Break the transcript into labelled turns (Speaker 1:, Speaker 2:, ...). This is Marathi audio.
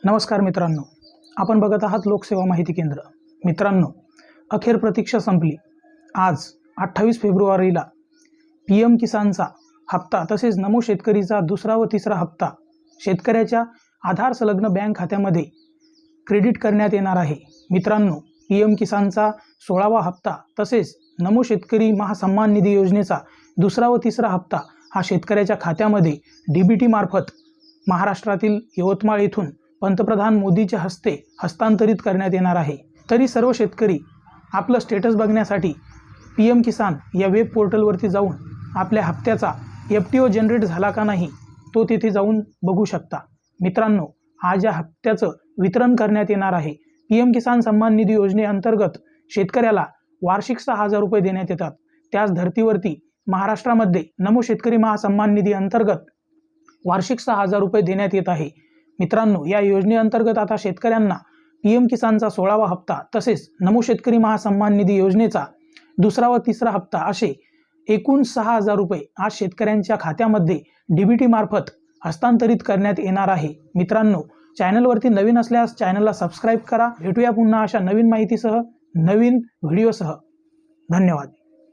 Speaker 1: नमस्कार मित्रांनो, आपण बघत आहात लोकसेवा माहिती केंद्र। मित्रांनो, अखेर प्रतीक्षा संपली। आज 28 फेब्रुवारीला PM किसानचा हप्ता तसेच नमो शेतकरीचा दुसरा व तिसरा हप्ता शेतकऱ्याच्या आधार संलग्न बँक खात्यामध्ये क्रेडिट करण्यात येणार आहे। मित्रांनो, PM किसानचा 16वा हप्ता तसेच नमो शेतकरी महासन्मान निधी योजनेचा दुसरा व तिसरा हप्ता हा शेतकऱ्याच्या खात्यामध्ये DBT मार्फत महाराष्ट्रातील यवतमाळ येथून पंतप्रधान मोदीच्या हस्ते हस्तांतरित करण्यात येणार आहे। तरी सर्व शेतकरी आपलं स्टेटस बघण्यासाठी PM किसान या वेब पोर्टलवरती जाऊन आपल्या हप्त्याचा FTO जनरेट झाला का नाही तो तिथे जाऊन बघू शकता। मित्रांनो, आज या हप्त्याचं वितरण करण्यात येणार आहे। PM किसान सन्मान निधी योजनेअंतर्गत शेतकऱ्याला वार्षिक 6000 रुपये देण्यात येतात। त्याच धर्तीवरती महाराष्ट्रामध्ये नमो शेतकरी महासन्मान निधी अंतर्गत वार्षिक 6000 रुपये देण्यात येत आहे। मित्रांनो, या योजनेअंतर्गत आता शेतकऱ्यांना PM किसानचा 16वा हप्ता तसेच नमो शेतकरी महासन्मान निधी योजनेचा दुसरा व तिसरा हप्ता असे एकूण 6000 रुपये आज शेतकऱ्यांच्या खात्यामध्ये DBT मार्फत हस्तांतरित करण्यात येणार आहे। मित्रांनो, चॅनलवरती नवीन असल्यास चॅनलला सबस्क्राईब करा। भेटूया पुन्हा अशा नवीन माहितीसह नवीन व्हिडिओसह। धन्यवाद।